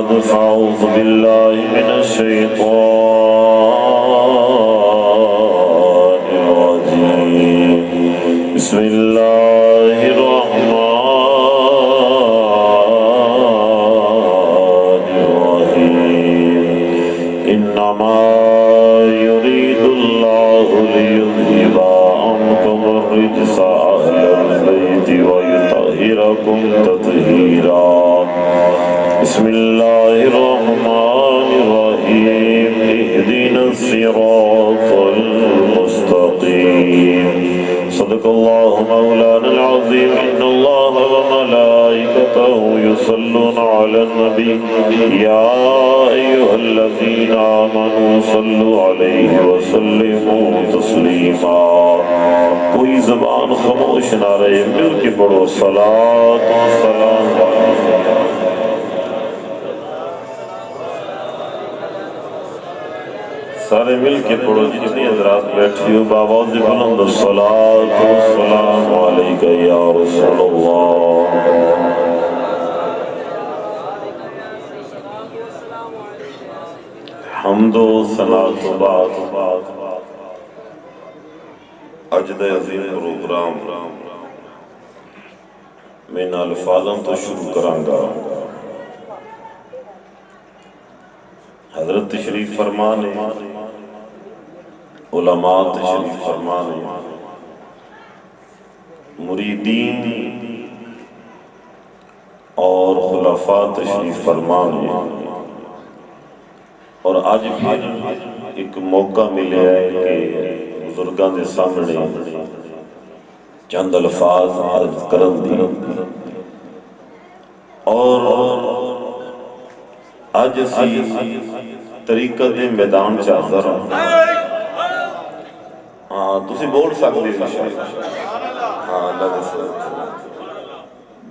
بعد فأعوذ بالله من الشيطان الرجيم بسم الله الرحمن الرحيم إنما يريد الله ليذهب عنكم الرجس أهل البيت ويطهركم تطهيرا بسم الله الرحمن الرحيم اهدنا الصراط المستقيم صدق الله مولانا العظيم إن الله وملائكته يصلون على النبي يا أيها الذين آمنوا صلوا عليه وسلموا تسليما کوئی زبان خاموش نہ رہے مل کے پڑھو صلاۃ و سلام سارے مل کے پڑھو جتنی حضرات بیٹھی ہو بآواز بلند الصلاۃ والسلام علیک یا رسول اللہ حمد و ثنا تو بعد اجد عظیم پروگرام میں الفاظم تو شروع کرانگا حضرت تشریف فرمانے علماء تشریف فرمانے مریدین اور خلفاء تشریف فرمانے اور آج بھی ایک موقع ملے ہے کہ بزرگان دے سامنے چند الفاظ عرض کرن دی اور آج اسی طریقہ دے میدان چاہتا رہا تسی بول سکتے ہیں اللہ دے ساتھ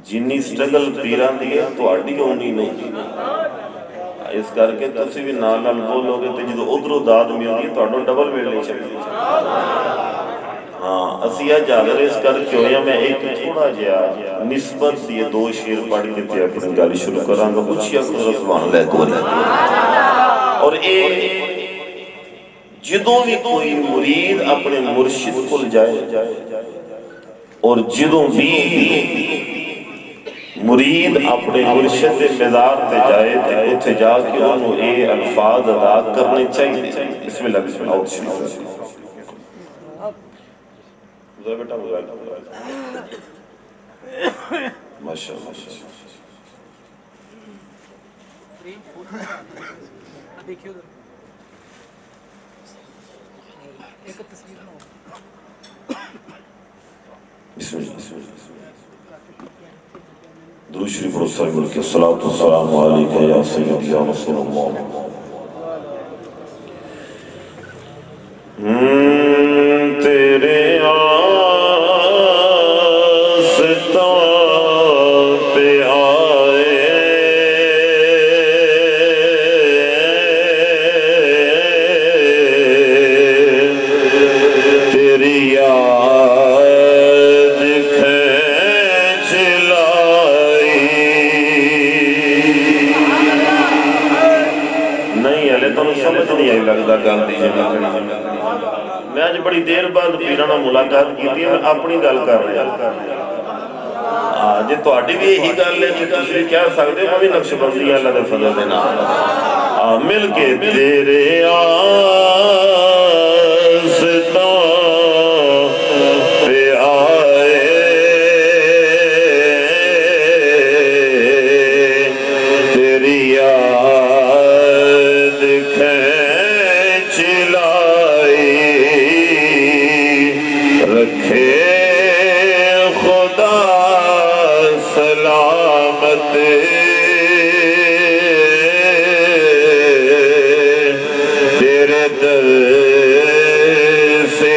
جنی سٹرگل پیران دیئے تو آڑی کا انہی نہیں اس کر کے تسی بھی نال بولو گے تو جدو ادھر داد میں ہوگی تو آڑو ڈبل میں لے چکے اسیہ جاگر اس کر کے ہویا میں ایک تھوڑا جیا نسبت یہ دو شیر پڑھ کے تھے اپنی گالی شروع کر رہا ہوں کچھ یا کچھ رسوان لے کو اور ایک جدوں بھی کوئی مرید اپنے مرشد کل جائے اور جدوں بھی مرید اپنے مرشد مزار تے جائے تے جا کے انہوں اے الفاظ ادا کرنے چاہیے بسم اللہ بسم اللہ بیٹا ماشاء اللہ بسم اللہ درود شریف پر صلی اللہ علیہ السلام علیکہ یا سیدی یا رسول اللہ تیرے میں آج بڑی دیر بعد پیرانا ملاقات کی تھی میں اپنی گل کر رہا جی تو آٹی بھی یہی گل ہے کہ تشریح کیا سکتے میں بھی نقش بندی اللہ دے فضل دینا مل کے تیرے آستان پہ آئے تیری یاد کھینچ رکھے خدا سلامت تیرے در سے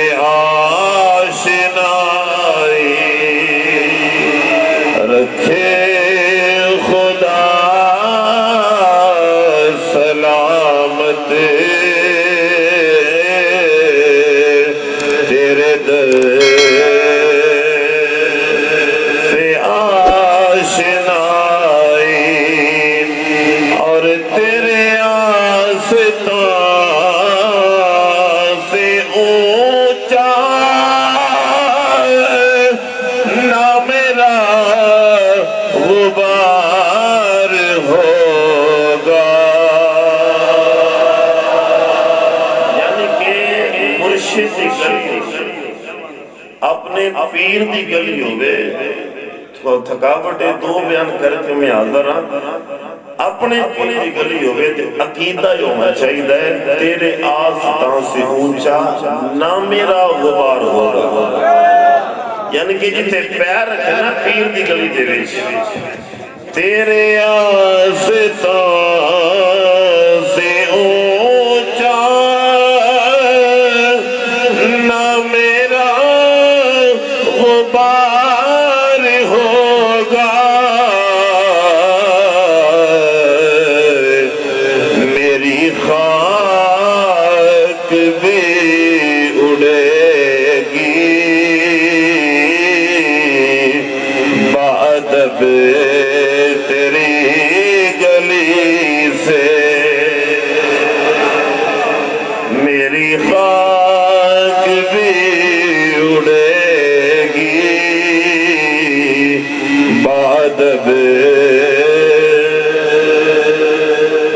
اپنے پیر دی گلی ہوئے تھکاوٹے دو بیان کر کے میں حاضر ہاں اپنے پیر دی گلی ہوئے عقیدہ ہونا چاہیے تیرے آستان سے اونچا نہ میرا غبار ہوگا یعنی کہ جتے پیر رکھنا پیر دی گلی دے وچ تیرے آستان سے اونچا نہ میرا غبار ہوگا میری خاک بھی اڑے گی بادب تیری گلی سے میری خاک بھی اڑے گی بادب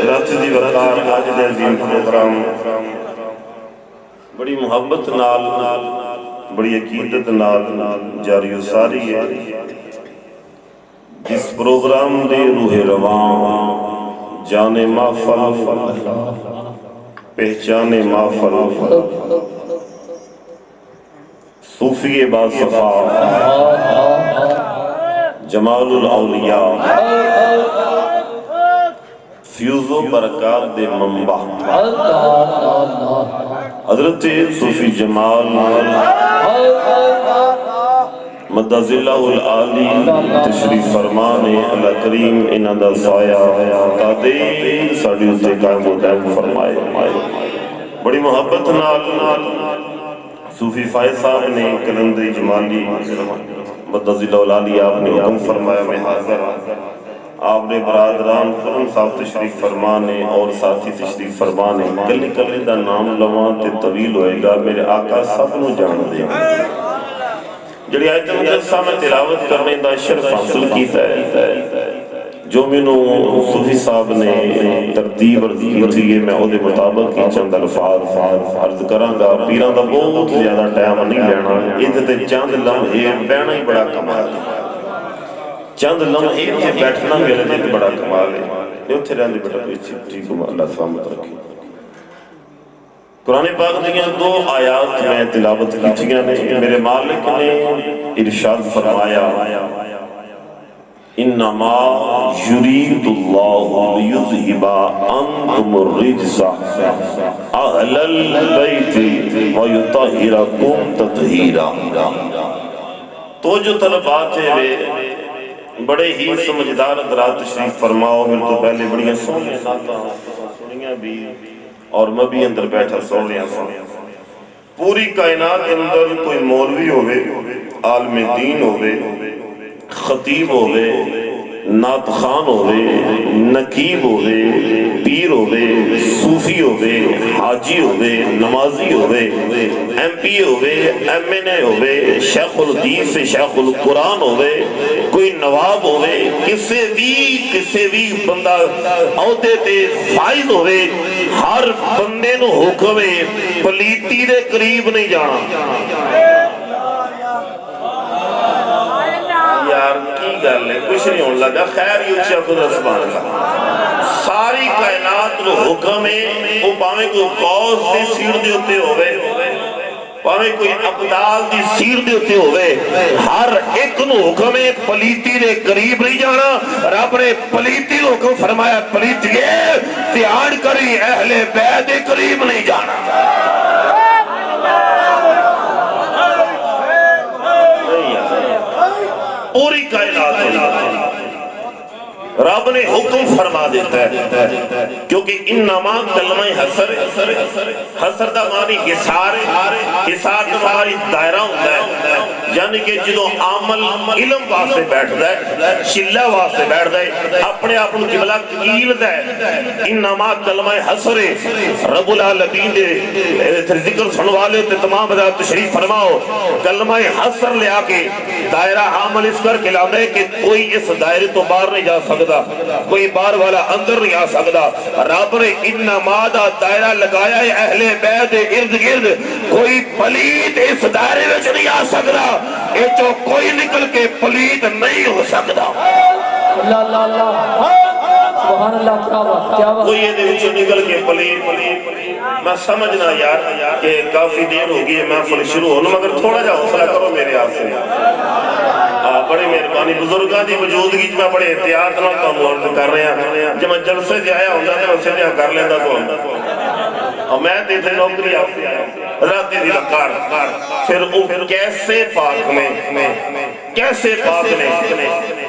رات دی وقار آج دے عظیم پروگرام بڑی محبت نال بڑی عقیدت نال جاری و ساری ہے جس پروگرام دے روح رواں جانے محفل پہچانے محفل صوفی باصفا جمال الاولیاء فیوز و برکات دے منبع حضرت صوفی جمال مدد اللہ العالی تشریف فرمانے اللہ کریم انہاں دا سایہ تادین ساڑی اسے قائم و دائم فرمائے بڑی محبت نال صوفی فائز صاحب نے کلندری جمالی مدد اللہ العالی آپ نے حکم فرمایا میں حاضر آپ نے برادران خرم صاحب تشریف فرمانے اور ساتھی تشریف فرمانے کلی کلی دا نام لوان تے طویل ہوئے گا میرے آقا سب نو جان دے جڑی آیت مقدسہ میں تلاوت کرنے دا شرف حاصل کیتا ہے جو منو صوفی صاحب نے ترتیب عرض کی تھی میں او دے مطابق کی چند الفاظ عرض کراں گا پیران دا بہت زیادہ ٹائم نہیں لینا ادھتے چند لمحے بینا ہی بڑا کمال چند لمحے تے بیٹھنا میرے تے بڑا کمال ہے یہ اتھے رہنے بیٹا کوئی ٹھیک کو اللہ سلامت رکھے قرآن پاک دیئے دو آیات میں تلاوت کی تھیاں نے میرے مالک نے ارشاد فرمایا انما یرید اللہ لیذہب عنکم الرجس اہل البیت ویطہرکم تطہیرا تو جو طلبات ہے بڑے ہی سمجھدار حضرات تشریف فرماؤ میں تو پہلے بڑی سونے ناتا سنیاں بھی اور میں بھی اندر بیٹھا سونے پوری کائنات اندر کوئی مولوی ہوئے عالم دین ہوئے خطیب ہوئے نعت خان ہوئے نقیب ہوئے پیر ہوئے صوفی ہوئے حاجی ہوئے نمازی ہوئے ایم پی ہوئے ایم این اے ہوئے شیخ الحدیث شیخ القرآن ہوئے کوئی نواب ہوئے کسے بھی بندہ عہدے تے فائز ہوئے ہر بندے نو حکم پلیتی دے قریب نہیں جانا یار کی گل ہے کچھ نہیں ہونے لگا خیر یہ اچھا خود رسمان اللہ ساری کائنات نو حکم ہے وہ پاویں کوئی قوس دی سیر دے ہوتے ہوئے پاویں کوئی عبدال دی سیر دے ہوتے ہوئے ہر ایک نو حکم ہے پلیتی دے قریب نہیں جانا رب نے پلیتی نو حکم فرمایا پلیتی ہے تیان کری اہل بیت دے قریب نہیں جانا پوری کائنات رب نے حکم فرما دیتا ہے کیونکہ انما کلمہ حسر دا معنی حسار دا معنی دائرہ ہوتا ہے یعنی کہ جدو عامل علم واسے بیٹھ دائے شلہ واسے بیٹھ دائے اپنے آپ کو قبلہ کیل دائے انما کلمہ حسر رب العالمین دے ذکر سنوالے تے تمام بدا تشریف فرماؤ کلمہ حسر لے آکے دائرہ عامل اس کر کے لاؤں دے کہ کوئی اس دائرے تو باہر نہیں جا سکتا کوئی بار والا اندر نہیں آ سکتا رب نے انما دا دائرہ لگایا ہے اہل بیت ارد گرد کوئی پلیت اس دائرے وچ نہیں آ سکتا اے جو کوئی نکل کے پلید نہیں ہو سکتا اللہ اللہ اللہ سبحان اللہ کیا بات کیا بات کوئی یہ دیوچے نکل کے پلید میں سمجھنا یار کہ کافی دیر ہوگی ہے محفل شروع ہونا مگر تھوڑا جا حوصلہ کرو میرے آپ سے بڑے مہربانی بزرگاں دی موجودگی میں بڑے احتیاط نہ کام عرض کر رہے ہیں جب میں جلسے جایا ہوں جاتے میں سیدھا کر لیندہ تو اور میں دیتے نوکری آپ سے آیا راتی دی لکار پھر کیسے پاک میں کیسے پاک میں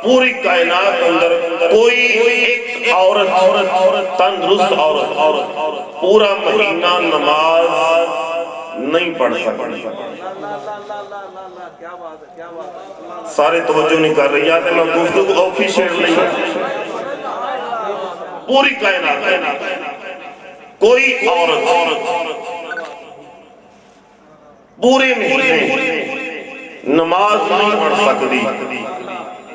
پوری کائنات اندر کوئی ایک عورت تندرست عورت پورا مہینہ نماز نہیں پڑھ سکتی سارے توجہ نہیں کر رہی آتے میں گفتگو اوکھی شیئر نہیں پوری کائنات کوئی عورت پورے مہینے نماز نہیں پڑھ سکتی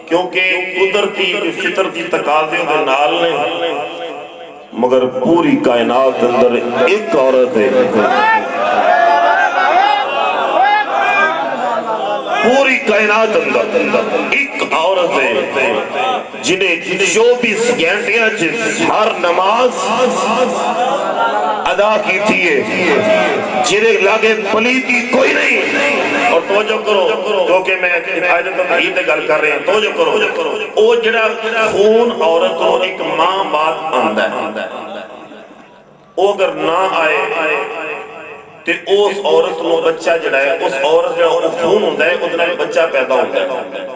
کیونکہ قدرتی فطرتی تقاضے دے نال نے مگر پوری کائنات اندر ایک عورت ہے پوری کائنات اندر ایک عورت ہے جنہیں 24 گھنٹیاں ہر نماز ادا کی تھی جنہیں لاگے پلیتی کوئی نہیں اور توجہ کرو کیونکہ میں حفاظت نہیں تے گل کر رہے ہیں توجہ کرو او جڑا خون عورت کو ایک ماں بات آندا ہے او اگر نہ آئے تے اس عورت نو بچہ جڑا ہے اس عورت جڑا خون ہوندا ہے ادھر بچہ پیدا ہوتا ہے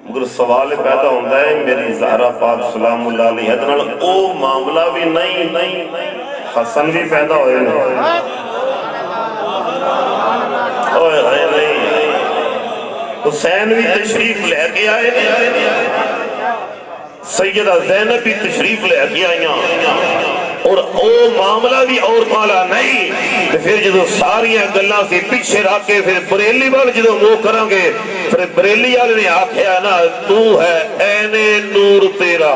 مگر سوال پیدا ہوتا ہے میری زہرا پاک سلام اللہ علیہ ادھر او معاملہ بھی نہیں حسن بھی پیدا ہوئے اوہ نہیں حسین بھی تشریف لے کے آئے سیدہ زینب بھی تشریف لے کے آئیاں اور او معاملہ بھی عورت والا نہیں پھر جدو ساریاں گلہ سے پیچھے رکھ کے پھر بریلی والے جدو وہ کریں گے پھر بریلی والے نے آکھیا نا تو ہے این نور تیرا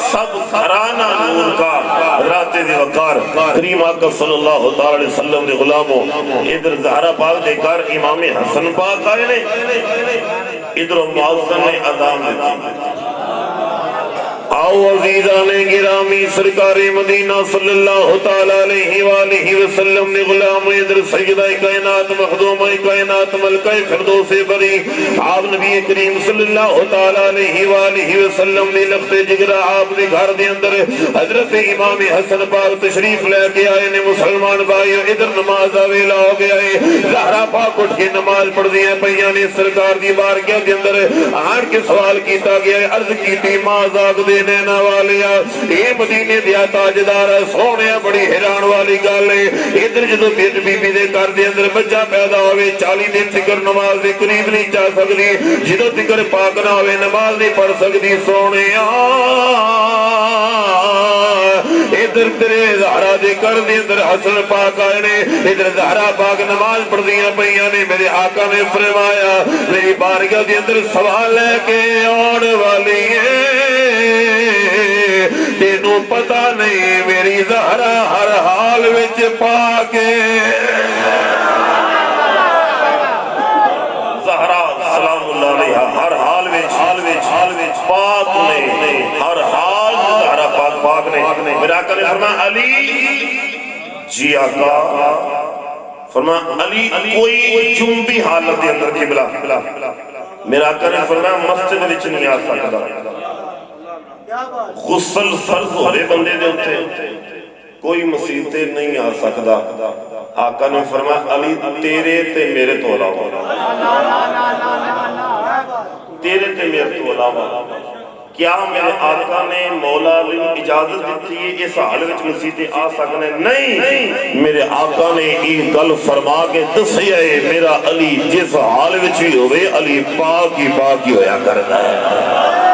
سب گھرانہ نور کا رات دی وقار کریم آقا صلی اللہ علیہ وسلم دے غلاموں ادھر زہرہ پاک دے کر امام حسن پاک آئے نے ادھر معظم نے ادام دیتی آؤ عزیزان گرامی سرکار مدینہ صلی اللہ تعالیٰ علیہ وآلہ وسلم نے غلام ادھر سیدہ کائنات مخدومہ کائنات ملکہ فردوس بری آپ نبی کریم صلی اللہ تعالیٰ علیہ وآلہ وسلم نے لخت جگرہ آپ نے گھر دے اندر حضرت امام حسن پاک تشریف لے کے آئے نے مسلمان بھائیو ادھر نماز آویلا ہو گیا ہے زہرہ پاک اٹھ کے نماز پڑھ دیا ہے پہیاں نے سرکار دی بارگاہ دے اندر آن کے سوال کیتا گیا ہے عرض کیتی مازاق دے نینا والیا یہ مدینے دیا تاجدار سونے بڑی حیران والی گل ہے ادھر جدو بیٹ بی بی دے کر دے اندر بچہ پیدا ہوئے 40 دن تکر نماز دے قریب نہیں جا سکتی جدو تکر پاک نہ ہوئے نماز نہیں پڑھ سکتی سونے ادھر تیرے زہرہ دے کر دے اندر حسن پاک آئے نے ادھر زہرہ پاک نماز پڑھ دیا پہیاں نے میرے آقا نے فرمایا میری بارگاہ دے اندر سوال لے کے آن والی ہے تینوں پتہ نہیں میری زہرہ ہر حال وچ پاکے زہرہ سلام اللہ علیہ ہر حال وچ پاک نے ہر حال زہرہ پاک نے میرا آقا نے فرمایا علی جی آقا فرمایا علی کوئی جنبی حالت دے اندر قبلہ میرا آقا نے فرمایا مسجد وچ نہیں آ سکتا غسل فرض ہو رہے بندے دے ہوتے کوئی مصیبتیں نہیں آ سکتا آقا نے فرمایا علی تیرے تے میرے تو علاوہ تیرے تے میرے تو علاوہ کیا میرے آقا نے مولا علی اجازت دیتی ہے اس حال وچ مصیبتیں آ سکنے نہیں میرے آقا نے یہ گل فرما کے دسیا ہے میرا علی جس حال وچ بھی ہوئے علی پاک ہی ہویا کرتا ہے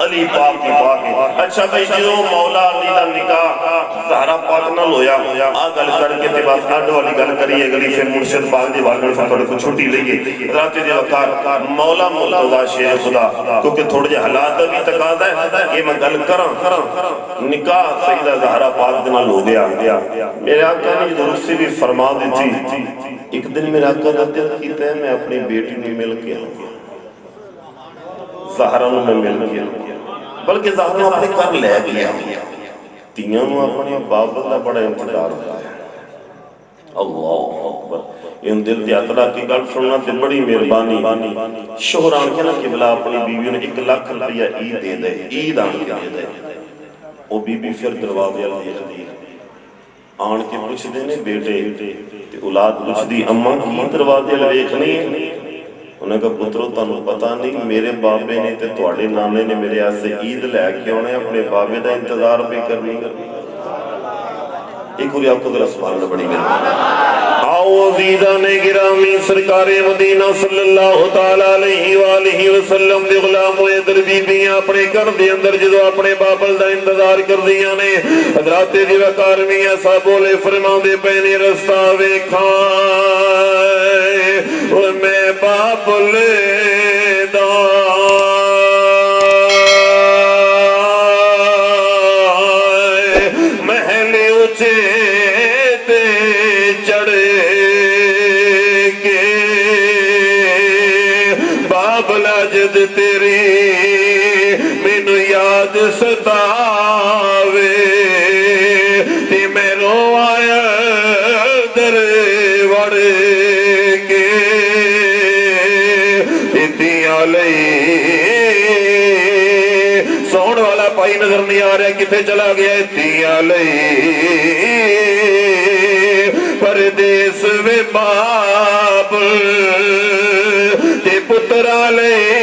علی پاک کی پاک ہے۔ اچھا بھئی جو مولا علی دا نکاح زہرا پاک نال ہویا آ گل کر کے تے بس اڈ والی گل کریے اگلی پھر مرشد پاک دی وال پھر تھوڑے کو چھوٹی لئیے حضرات دی وقار مولا مرتضی شیر خدا کیونکہ تھوڑے جے حالات بھی تقاضا ہے یہ میں گل کراں نکاح سیدہ زہرا پاک دے نال ہو گیا میرے آقا نے درست سے بھی فرما دی تھی ایک دن میرے آقا نے دل کیتا ہے میں اپنی بیٹی نے مل کے زہرا میں مل کے بلکہ زہرا اپنے کر لے گیا تیاں نو اپنے بابل دا بڑا انتظار ہوتا ہے اللہ اکبر ان دل دیاترہ کی گل سننا تے بڑی مہربانی شہران کے نا قبلہ اپنی بیویوں نے 1 لاکھ روپیہ عید دے دے عید آن کے دے دے وہ بی بی پھر دروازے دیکھ دی آن کے پوچھ دینے بیٹے تے اولاد پوچھ دی اماں کی دروازے دیکھنی انہیں کہا پترو تانوں پتہ نہیں میرے بابے نے تے تواڈے نانے نے میرے آسے عید لے کے ہونے اپنے بابے دا انتظار بھی کرنی ایک اور آپ کو ذرا سبحان اللہ بڑی گئی آؤ عزیزان گرامی سرکار مدینہ صلی اللہ تعالیٰ علیہ وآلہ وسلم دے غلام و ادر بی بیاں اپنے کر دے اندر جدو اپنے بابل دا انتظار کر دیاں نے حضرات دی وقار میاں صاحب بولے فرما دے پہنے رستہ ویکھائے میں بابل دا تیری مینو یاد ستاوے تے میں رو آیا در وڑ کے اتیاں لئی سون والا پائی نظر نہیں آ رہا کتے چلا گیا اتیاں لئی پردیس وے باپ تے پترا لئی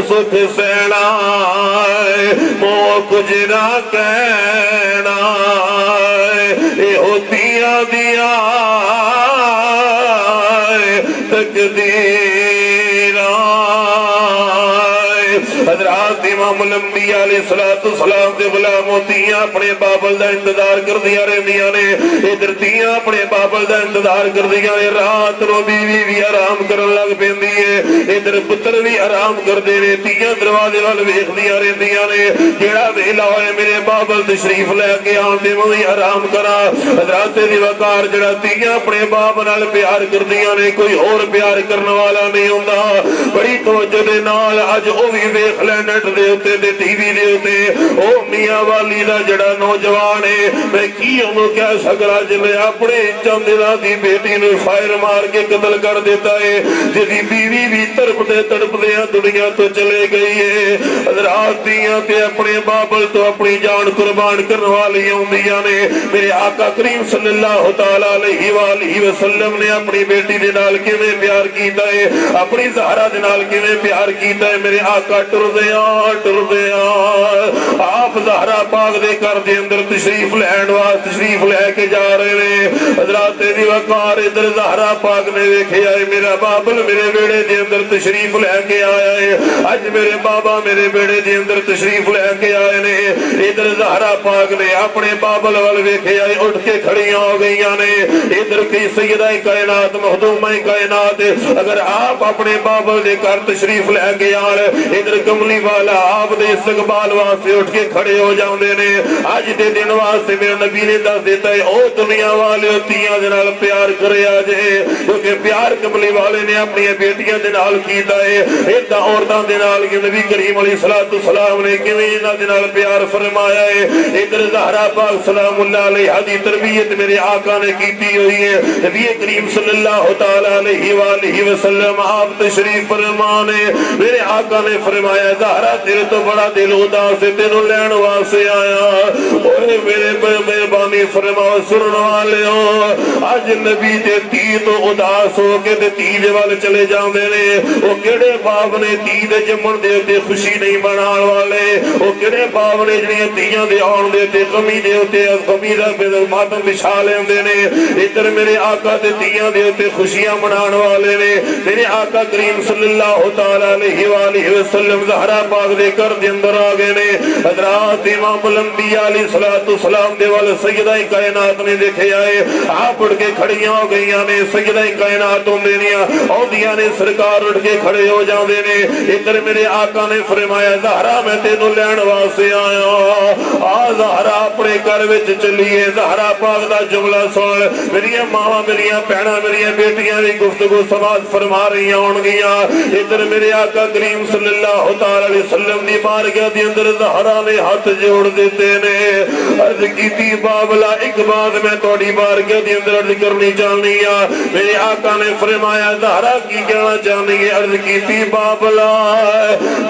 سکھ سینا مو کچھ نہ کہنا اے ہوتیاں دیا تقدیر حضرات امام الانبیاء علیہ السلام دے غلام ہوتیاں اپنے بابل دا انتظار کر دیا رہے دیا نے ادھر تیاں اپنے بابل دا انتظار کر دیا نے رات رو بیوی بھی آرام کرن لگ پین دیئے ادھر پتر بھی آرام کر دے رہے تیاں دروازے وال ویخ دیا رہے دیا نے جیڑا ویلا ہوئے میرے بابل تشریف لے کے آن دے میں آرام کرا حضرات دی وقار جڑا تیاں اپنے باب نال پیار کر دیا نے کوئی اور پیار کرنے والا نہیں ہوندہ بڑی توجہ دے نال اج او بھی ویخ لے نیٹ دے ہوتے دے ٹی وی دے ہوتے او میاں والی دا جڑا نوجوان ہے میں کی انہوں کہہ سکرا جلے اپنے چند دنہ دی بیٹی نے فائر مار کے قتل کر دیتا ہے جدی بیوی بھی تڑپ دے دنیا تو چلے گئی ہے حضرات دیاں تے اپنے بابل تو اپنی جان قربان کرنے والی ہوندیاں نے میرے آقا کریم صلی اللہ تعالیٰ علیہ وآلہ وسلم نے اپنی بیٹی دے نال کیویں پیار کیتا ہے اپنی زہرا دے نال کیویں پیار کیتا ہے میرے آقا ٹر دیا آپ زہرا پاک دے کر دے اندر تشریف لین واسطے تشریف لے کے جا رہے ہیں حضرات دی وقار ادھر زہرا پاک نے دیکھے آئے میرا بابل میرے بیڑے دے اندر تشریف لے کے آیا ہے اج میرے بابا میرے بیڑے دے اندر تشریف لے کے آئے نے ادھر زہرا پاک نے اپنے بابل وال ویکھے آئے اٹھ کے کھڑیاں ہو گئیاں نے ادھر کی سیدہ کائنات مخدومہ کائنات اگر آپ اپنے بابل دے کر تشریف لے کے آئے ادھر کملی والا آپ دے استقبال واسطے اٹھ کے کھڑے ہو جاندے نے اج دے دن واسطے میرے نبی نے دس دیتا ہے او دنیا والے تیاں دے نال پیار کرے آجے کیونکہ پیار کملی والے نے اپنی بیٹیاں دے نال کیتا ہے ایدہ عورتاں دے نال کہ نبی کریم علیہ السلام نے کیویں انہاں دے نال پیار فرمایا ہے ادھر زہرا پاک سلام اللہ علیہ دی تربیت میرے آقا نے کیتی ہوئی ہے نبی کریم صلی اللہ تعالی علیہ وآلہ وسلم آپ تشریف فرمانے میرے آقا نے فرمایا زہرا تیرے تو بڑا دل اداس ہے تینوں لین واسطے آیا اوے میرے مہربانی فرماؤ سنن والے ہو اج نبی دے تی تو اداس ہو کے تے تی دے وال چلے جاندے نے او کیڑے باپ نے تی دے جمن دے تے خوشی نہیں منان والے او کیڑے باپ نے جڑیاں تیاں دے آن دے تے غمی دے تے غمی دا ماتم بچھا لیندے نے ادھر میرے آقا دے تیاں دے تے خوشیاں منان والے نے میرے آقا کریم صلی اللہ تعالی علیہ وآلہ وسلم زہرا پاک دے کر دے اندر آ گئے نے حضرات امام الانبیاء علیہ السلام دے وال سیدہ کائنات نے دیکھے آئے آپ اٹھ کے کھڑیاں ہو گئیاں نے سیدہ کائنات ہوندے نے اولیاء نے سرکار اٹھ کے کھڑے ہو جاندے نے ادھر میرے آقا نے فرمایا زہرا میں تینوں لین واسطے آیا آ زہرا اپنے گھر وچ چلیے زہرا پاک دا جملہ سن میریاں ماواں میریاں بہناں میریاں بیٹیاں دی گفتگو سماعت فرما رہی ہون گیاں ادھر میرے آقا کریم صلی اللہ تعالی علیہ وسلم دی بارگاہ دے اندر زہرا نے ہاتھ جوڑ دیتے نے عرض کیتی بابلا ایک بات میں تہاڈی بارگاہ دے اندر عرض کرنی چاہنی ہاں میرے آقا نے فرمایا زہرا کی کہنا چاہنی ہے عرض کیتی بابلا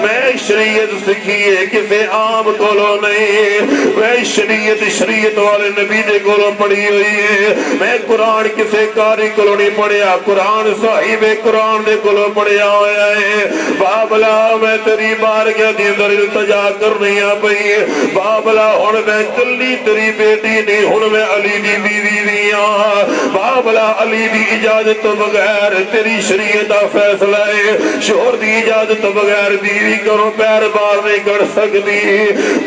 میں شریعت سکھی ہے کسے عام کولو نہیں میں شریعت والے نبی دے کولو پڑھی ہوئی ہے میں قرآن کسے کاری کولو نہیں پڑھیا قرآن صاحب قرآن دے کولو پڑھیا ہویا ہے بابلا میں تیری بارگاہ دے اندر التجا کرنی آ پئی بابلا ہن میں کلی تیری بیٹی نہیں ہن میں علی دی بیوی بھی ہاں بابلا علی دی اجازت تو بغیر تیری شریعت دا فیصلہ ہے شوہر دی اجازت تو بغیر بیوی کروں پیر باہر نہیں کر سکتی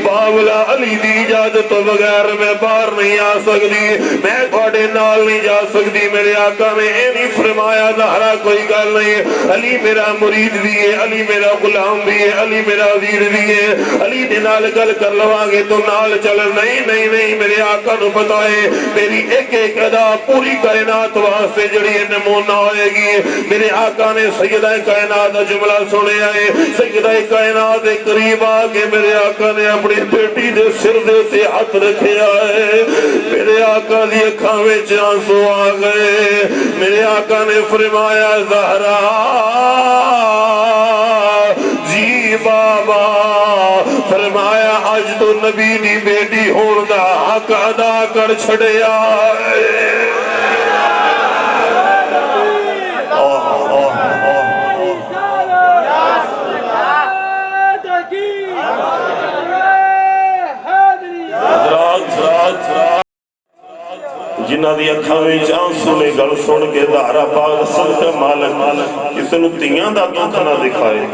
بابلا علی دی اجازت تو بغیر میں باہر نہیں آ سکتی میں تھوڑے نال نہیں جا سکتی میرے آقا نے اے نہیں فرمایا زہرا کوئی گل نہیں علی میرا مرید بھی ہے علی میرا غلام بھی ہے علی میرا وزیر بھی ہے علی دے نال گل کر لواں گے تو نال چل نہیں میرے آقا نو پتہ ہے میری ایک ایک ادا پوری کائنات واسطے جڑی نمونہ ہوئے گی میرے آقا نے سیدہ کائنات دا جملہ سنے آئے سیدہ کائنات دے قریب آ کے میرے آقا نے اپنی بیٹی دے سر دے سے ہاتھ رکھے آئے میرے آقا دی اکھاں وچ آنسو آ گئے میرے آقا نے فرمایا زہرا جی بابا فرمایا آج تو نبی دی بیٹی ہون دا حق ادا کر چھڑیا جنہ دی اکھاں وچ آنسو نے گل سن کے زہرا پاک صدقے مالک کسے نوں تیاں دا دکھ نہ دکھائے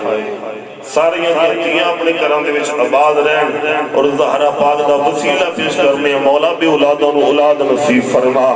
ساریاں دھیاں اپنے گھراں دے وچ آباد رہن اور زہرا پاک دا وسیلہ پیش کرنے مولا بھی اولادوں نوں اولاد نصیب فرما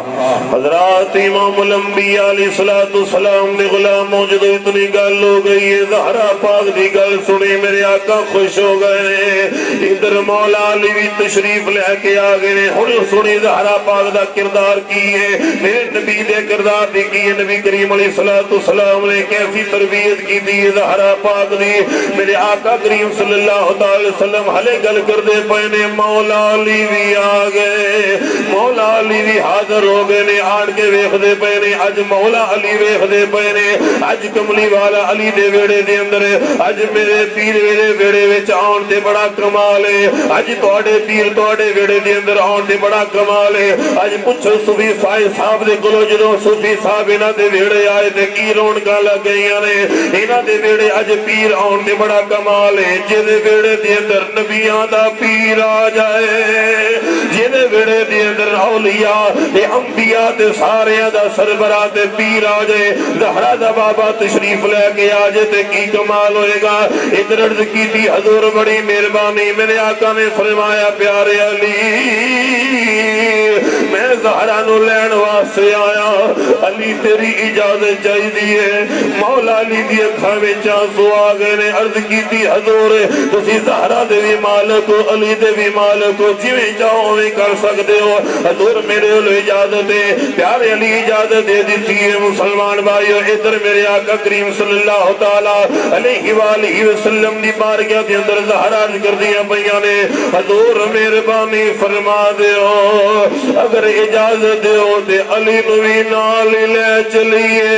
حضرات امام الانبیاء علیہ السلام دے غلاموں جدوں اتنی گل ہو گئی ہے زہرا پاک دی گل سنی میرے آقا خوش ہو گئے ادھر مولا علی بھی تشریف لے کے آ گئے نے ہن سنی زہرا پاک دا کردار کی ہے میرے نبی دے کردار دی کی ہے نبی کریم علیہ السلام نے کیسی تربیت کی دی زہرا پاک دی میرے آقا کریم صلی اللہ علیہ وسلم ہلے گل کر دے پہنے مولا علی بھی آ گئے مولا علی بھی حاضر ہو گئے نے آڑ کے ویخ دے پہنے اج مولا علی ویخ دے پہنے اج کملی والا علی دے ویڑے دے اندر اج میرے پیر ویڑے ویڑے ویچ آن دے بڑا کمال ہے اج توڑے پیر توڑے ویڑے دے اندر آن دے بڑا کمال ہے اج پچھو صوفی صاحب دے گلو جدوں صوفی صاحب انہ دے ویڑے آئے دے کی رون کا لگ گئیاں نے انہ دے ویڑے اج پیر آن دے بڑا کمال ہے جدے ویڑے دے اندر نبیاں دا پیر آ جائے جدے ویڑے دے اندر اولیاء دے انبیاء دے ساریاں دا سربراہ دے پیر آ جائے زہرا دا بابا تشریف لے کے آ جائے تے کی کمال ہوئے گا ادھر عرض کی تھی حضور بڑی مہربانی میرے آقا نے فرمایا پیارے علی میں زہرا نو لین واسطے آیا علی تیری اجازت چاہی دیئے مولا علی دی اکھاں وچ آنسو آ گئے نے عرض کی تھی حضور تسی زہرا دے بھی مالک ہو علی دے بھی مالک ہو جویں چاہو میں کر سکتے ہو حضور میرے لو اجازت دے پیارے علی اجازت دے دیتی ہے مسلمان بھائیو ادھر میرے آقا کریم صلی اللہ تعالی علیہ وآلہ وسلم دی بارگاہ دے اندر زہرا کر دیا پئیاں نے حضور مہربانی فرما دیو اگر اجازت دیو تے علی نو بھی نال لے چلیے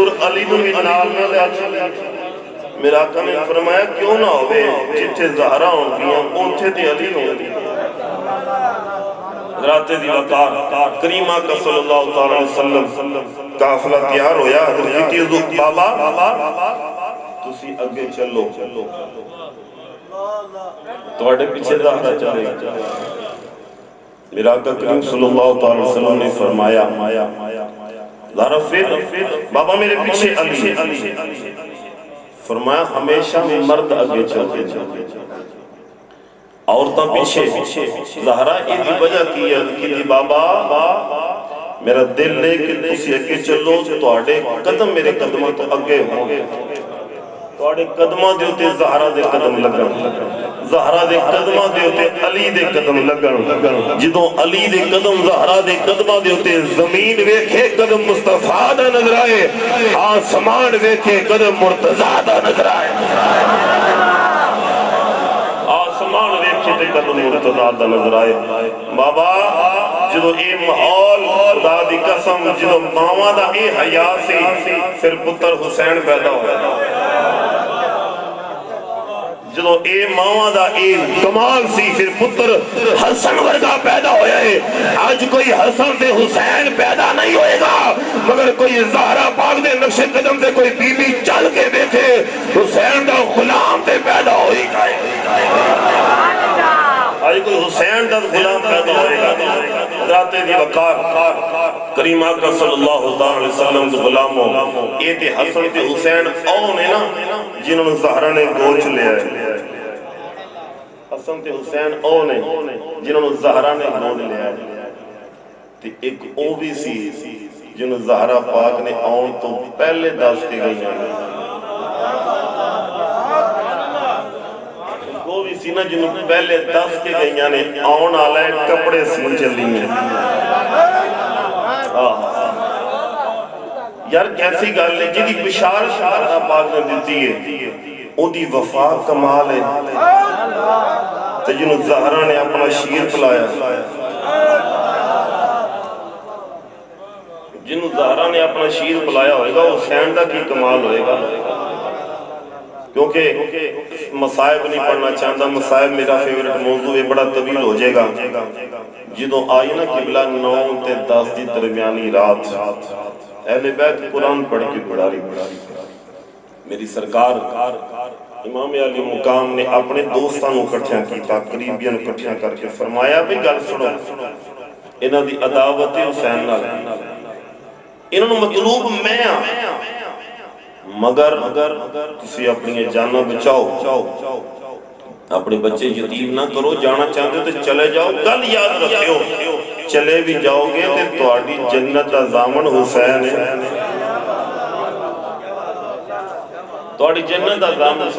حضور علی نو بھی نال نہ لے چلے میرا آقا نے فرمایا کیوں نہ ہوئے جتھے زہرا ہوں گیا اونٹھے تے علی ہوں گی راتے دی وقار کریم آقا صلی اللہ علیہ وسلم قافلہ تیار ہویا حضرت کی حضور بابا تسی اگے چلو توڑے پیچھے زہرا چلے میرا آقا کریم صلی اللہ علیہ وسلم نے فرمایا زہرا پھر بابا میرے پیچھے علی فرمایا ہمیشہ مرد اگے چلتے عورتاں پیچھے زہرا ایدی وجہ کی تھی بابا میرا دل لے کہ تسی اگے چلو توڑے قدم میرے قدمہ تو اگے ہوں توڑے قدمہ دیوتے زہرا دے قدم لگن زہرا دے قدمہ دیوتے علی دے قدم لگن جدوں علی دے قدم زہرا دے قدمہ دیوتے زمین ویکھے قدم مصطفیٰ دا نظر آئے آسمان ویکھے قدم مرتضیٰ دا نظر آئے آسمان ویکھے تے قدم مرتضیٰ دا نظر آئے بابا جدو اے محول خدا دی قسم جدو ماما دا اے حیاء سے پھر پتر حسین پیدا ہوئے جدو اے ماما دا اے کمال سی پھر پتر حسن ورگا پیدا ہویا ہے آج کوئی حسن تے حسین پیدا نہیں ہوئے گا مگر کوئی زہرا پاک دے نقش قدم تے کوئی بی بی چل کے دیکھے حسین دا غلام تے پیدا ہوئی جائے آج کوئی حسین دا غلام پیدا ہوئے گا ذات دی وقار کریم آقا صلی اللہ علیہ وسلم دے غلاموں یہ تے حسن تے حسین آؤں نے نا جنہوں نے زہرا نے گوچ لے آئے حسن تے حسین آؤں نے جنہوں نے زہرا نے گوچ لے آئے تے ایک او بھی سی جنہوں نے زہرا پاک نے آؤں تو پہلے دس کے گئی ہیں وہ بھی سی نا جنہوں پہلے دس کے گئیاں نے آن آلائے کپڑے سن چلی ہیں یار کیسی گل ہے جدی بشار شاہدہ پاک نے دیتی ہے او دی وفا کمال ہے تو جنہوں زہرا نے اپنا شیر پلایا جنہوں زہرا نے اپنا شیر پلایا ہوئے گا وہ حسین دا کی کمال ہوئے گا کیونکہ مصائب نہیں پڑھنا چاہتا مصائب میرا فیورٹ موضوع ہے بڑا طویل ہو جائے گا جدوں آئی نا قبلہ 9 تے 10 دی درمیانی رات اہل بیت قرآن پڑھ کے پڑھاری میری سرکار امام علی مقام نے اپنے دوستانوں کٹھیاں کیتا قریبیاں کٹھیاں کر کے فرمایا بھی گل سنو انہاں دی عداوت حسین نال انہاں نوں مطلوب میں مگر کسی اپنی جانہ بچاؤ اپنے بچے یتیم نہ کرو جانا چاہتے ہو تو چلے جاؤ گل یاد رکھو چلے بھی جاؤ گے تو تہاڈی جنت دا ضامن حسین ہے تہاڈی جنت دا ضامن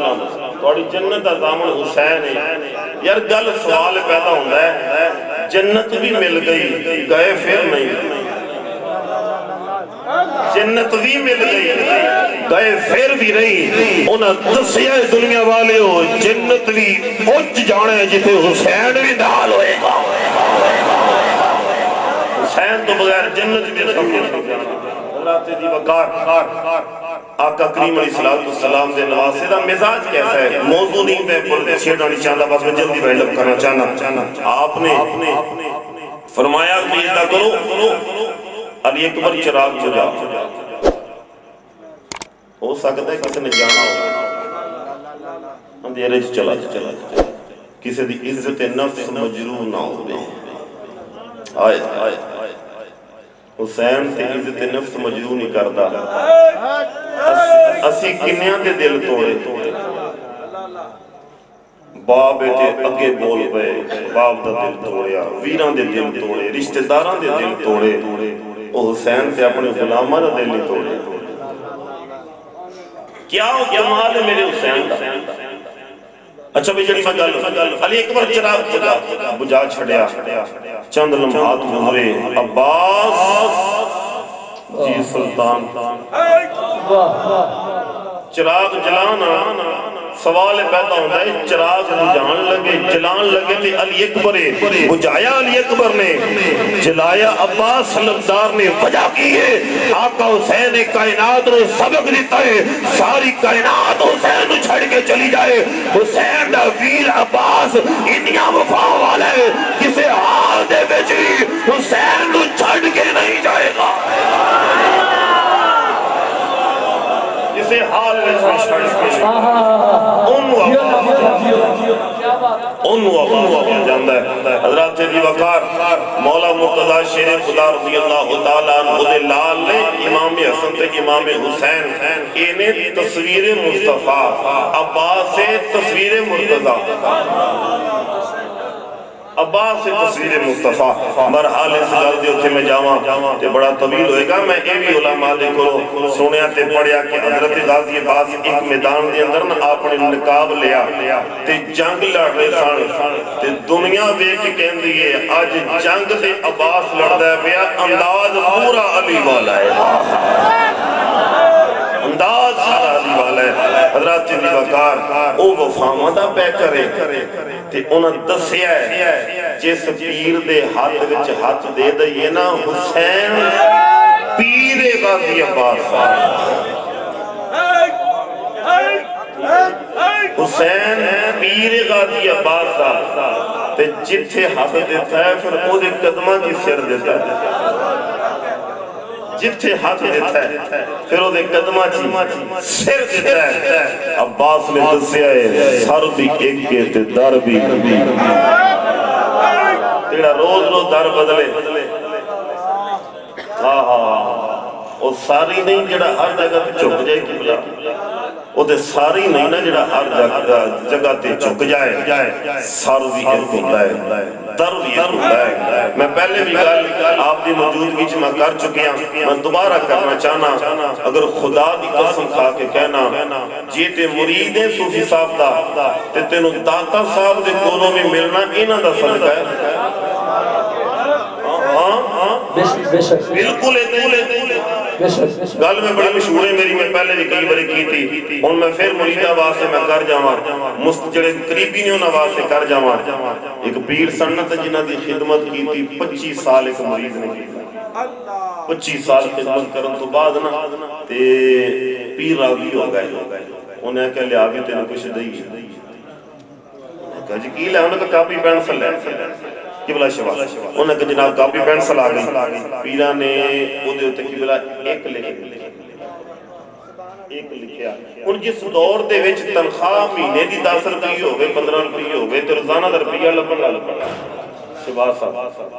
تہاڈی جنت دا ضامن حسین ہے یار گل سوال پیدا ہوندا ہے جنت بھی مل گئی گئے پھر نہیں جنت بھی مل گئی گئے پھر بھی نہیں انہاں دسیا دنیا والے ہو جنت بھی پہنچ جانا ہے جتے حسین بھی نال ہوئے گا حسین تو بغیر جنت بھی سمجھ رات دی وقار آقا کریم علیہ السلام دے نواسے دا مزاج کیسا ہے موضوع نہیں میں چھیڑنا نہیں چاہتا بس میں جلدی وائنڈ اپ کرنا چاہنا آپ نے فرمایا میدہ کرو علی اکبر چراغ جگا ہو سکتا ہے کسی نے جانا ہو اندھیرے چلا کسی دی عزت نفس مجروح نہ ہو آئے حسین تے عزت نفس مجروح نہیں کرتا اسی کنیاں دے دل توڑے باپ تے اگے بول پے باپ دا دل توڑیا ویران دے دل توڑے رشتہ داراں دے دل توڑے او حسین تے اپنے غلاماں دا دل نہیں توڑے کیا ہو کمال ہے میرے حسین دا اچھا بھی جڑی میں گل علی اکبر چراغ بجا چھڑیا چند لمحات گزرے عباس جی سلطان چراغ جلانا سوال پیدا ہوتا ہے چراغ بجھان لگے جلان لگے تے علی اکبر بجھایا علی اکبر نے جلایا عباس حلفدار نے وجہ کی ہے آقا حسین کائنات رو سبق دیتا ہے ساری کائنات حسین نو چھڑ کے چلی جائے حسین دا ویر عباس انیا وفا والا ہے کسے حال دے بچی حسین نو چھڑ کے نہیں جائے گا کسے حال میں چھڑ کے انہوں جاندہ ہے حضرات سیدی وقار مولا مرتضی شیر خدا رضی اللہ تعالیٰ عنہ لال نے امام حسن تے امام حسین انہیں تصویر مصطفیٰ عباس سے تصویر مرتضی عباس سے تصویر مصطفیٰ مرحال اس گل دے اتھے میں جاواں تے بڑا طویل ہوئے گا میں اے بھی علماء دے کرو سنیا تے پڑھیا کہ حضرت غازی عباس ایک میدان دے اندر نا آپ نے نقاب لیا تے جنگ لڑ رہے سن تے دنیا بے کے کہن دیئے آج جنگ تے عباس لڑ دے پیا انداز پورا علی والا ہے انداز سارا علی والا ہے حضرات سیدی وقار او وفاواں دا پہ کرے تے انہاں دسیا ہے جس پیر دے ہاتھ وچ ہاتھ دے دئیے نا حسین پیر غازی عباس حسین پیر غازی عباس تے جتھے ہاتھ دیتا ہے پھر او دے قدمہ کی سر دیتا ہے جتھے ہاتھ دیتا ہے پھر وہ دے قدمہ چی سر دیتا ہے عباس نے دسیا ہے سر بھی ایک کے تے در بھی تیرا روز روز در بدلے وہ ساری نہیں جڑا ہر جگہ تے چک جائے قبلہ وہ تے ساری نہیں نا جڑا ہر جگہ تے چک جائے سر بھی ایک ہوتا ہے در بھی ایک ہوتا ہے میں پہلے بھی گل آپ دی موجودگی چ میں کر چکے ہیں میں دوبارہ کرنا چاہنا اگر خدا دی قسم کھا کے کہنا جی تے مرید ہیں صوفی صاحب دا تے تینوں داتا صاحب دے کولوں میں ملنا انہاں دا صدقہ ہے بالکل گل میں بڑی مشہور ہے میری میں پہلے بھی کئی بڑی کی تھی اور میں پھر مرید آواز سے میں کر جاواں جڑے قریبی نے ان آواز سے کر جاواں ایک پیر سنت جنہ دی خدمت کی تھی 25 سال ایک مرید نے کی 25 سال خدمت کرن تو بعد نا تے پیر راضی ہو گئے انہیں کہا لیا بھی تینے کچھ دئی کہا جی کی لے انہیں کہا کاپی پینسل لے قبلہ شواز انہوں نے کہا جناب کاپی پینسل آگئی پیرہ نے وہ دے ہوتے قبلہ ایک لکھیا ان جس دور دے وچ تنخواہ مہینے دی 10 روپے ہو گئے 15 روپے ہو گئے تے روزانہ دا روپیہ لبن لگ شہباز صاحب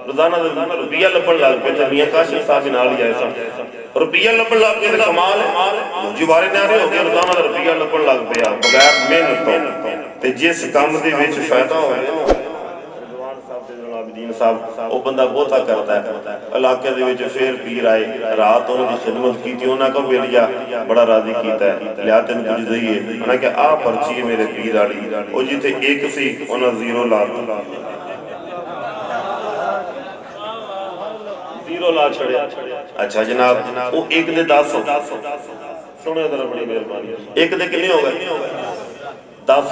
روزانہ دا روپیہ لبن لگ پہ تے میاں کاشف صاحب نال ہی آئے سن روپیہ لبن لگ پہ تے کمال ہے جوارے نعرے ہو گئے روزانہ دا روپیہ لبن لگ پیا بغیر محنت تے جس کام دے وچ فائدہ ہو گیا عابدین صاحب وہ بندہ بہتا کرتا ہے علاقے دے وچ پھر پیر آئے رات انہوں کی خدمت کی تھی انہوں کو ملیا بڑا راضی کیتا ہے لیا تین کچھ دئیے انہوں نے کہا آپ پرچی ہے میرے پیر آلی وہ جی تھے ایک سی انہوں زیرو لا زیرو لا چھڑے اچھا جناب وہ ایک دے 10 سنے ذرا بڑی مہربانی ایک دے کتنے ہو گئے 10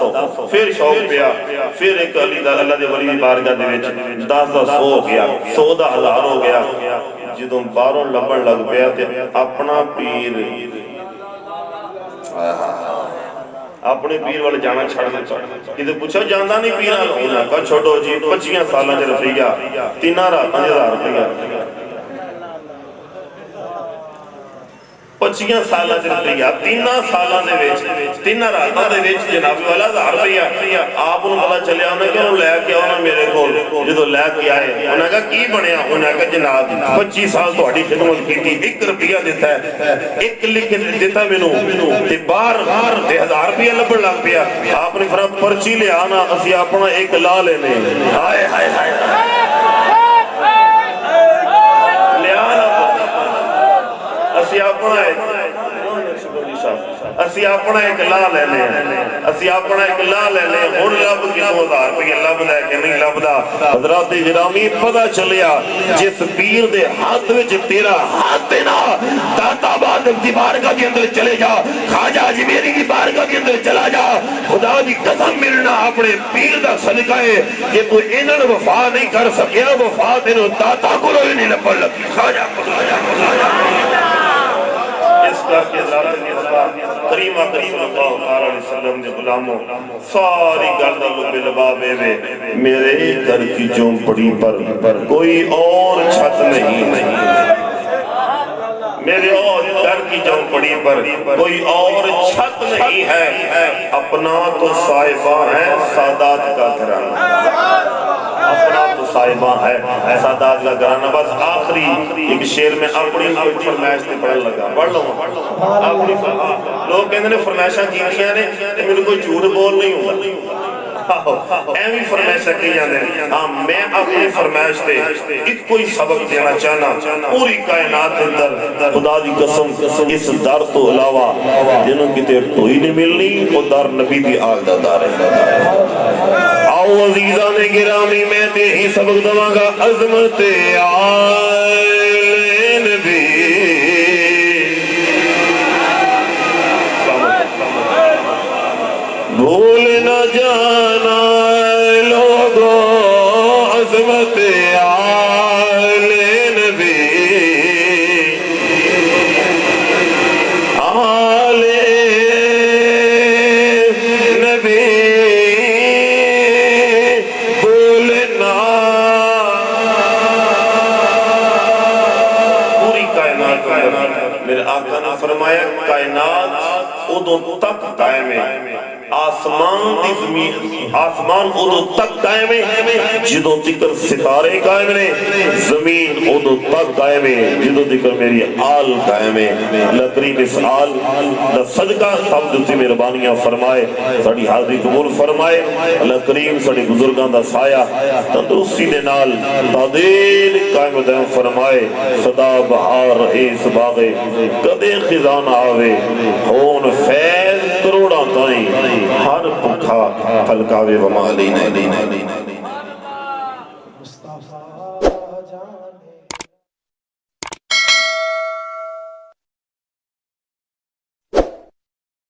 پھر شوق پیا پھر ایک اللہ دے ولی بارگاہ دے وچ 10 ہو گیا 100 ہزار ہو گیا جدوں باہروں لبن لگ پیا تے اپنا پیر اپنے پیر والے جانا چھڑ دے کدے پوچھا جاندا نہیں پیر انہاں کہا چھوٹو جی 25 سالاں وچ روپیہ 3 راتاں 1000 روپیہ 25 سالہ دے روپیہ 3 سالہ دے وچ 3 راتاں دے وچ جناب والا 1000 روپیہ آپ نوں پتہ چلیا انہاں کہ انہوں لے کے آنا میرے کول جدوں لے کے آئے انہاں نے کہا کی بنیا انہوں نے کہا جناب 25 سال تہاڈی خدمت کیتی 1 روپیہ دیتا ہے 1 لکھ کے دیتا مینوں تے بار تے 1000 روپیہ لبن لگ پیا آپ نے فرمایا پرچی لے آنا اسی اپنا ایک لا لینے ہائے ہائے ہائے اسی اپنا اسی اپنا ایک لا لینے ہیں اسی اپنا ایک لا لینے ہیں ہن لب کی 2000 روپیہ لبدا ہے کہ نہیں لبدا حضرات گرامی پتہ چلیا جس پیر دے ہاتھ وچ تیرا ہاتھ نا داتا بادل دی بارگاہ کے اندر چلے جا خواجہ اجمیری کی بارگاہ کے اندر چلا جا خدا دی قسم ملنا اپنے پیر دا صدقہ ہے کہ تو انہاں وفا نہیں کر سکیا وفا تینوں داتا کو نہیں لبن لگی خواجہ اس کا حضرات کریمہ صلی اللہ علیہ وسلم نے غلاموں ساری گردہ لبے لبابے میرے گھر کی جھونپڑی پر کوئی اور چھت نہیں میرے اور گھر کی جھونپڑی پر کوئی اور چھت نہیں ہے اپنا تو صاحبہ ہے سادات کا گھرانہ اپنا تو صاحبہ ہے سادات کا گھرانہ بس آخری ایک شعر میں اپنی فرمائش نے پڑھ لگا پڑھ لوں لوگ کہتے ہیں فرمائشاں کیتیاں نے میرے کوئی جھوٹ بول نہیں ہوگا ایوی فرمائش کی جاندے ہاں میں اپنی فرمائش تے ایک کوئی سبق دینا چاہنا پوری کائنات اندر خدا دی قسم اس در تو علاوہ جنہوں کی تے توئی نہیں ملنی وہ در نبی دی آل دا دار ہے آؤ عزیزان گرامی میں تے ہی سبق دواں گا عظمت آل نبی بھول نہ جانا لوگوں عظمت آل نبی آل نبی بھولنا پوری کائنات میرے آقا نے فرمایا کائنات ادھوں تک قائم ہے آسمان دی زمین آسمان ادھو تک قائم ہے جدو تکر ستارے قائم نے زمین ادھو تک قائم ہے جدو تکر میری آل قائم ہے اللہ کریم اس آل دا صدقہ سب جتی مہربانیاں فرمائے ساڑی حاضری قبول فرمائے اللہ کریم ساڑی بزرگان دا سایہ تندرستی دے نال تادیر قائم دائم فرمائے صدا بہار رہے اس باغے کدے خزان آوے ہون فیض کروڑا دائیں ہر پکھا پھلکاوے وما علینا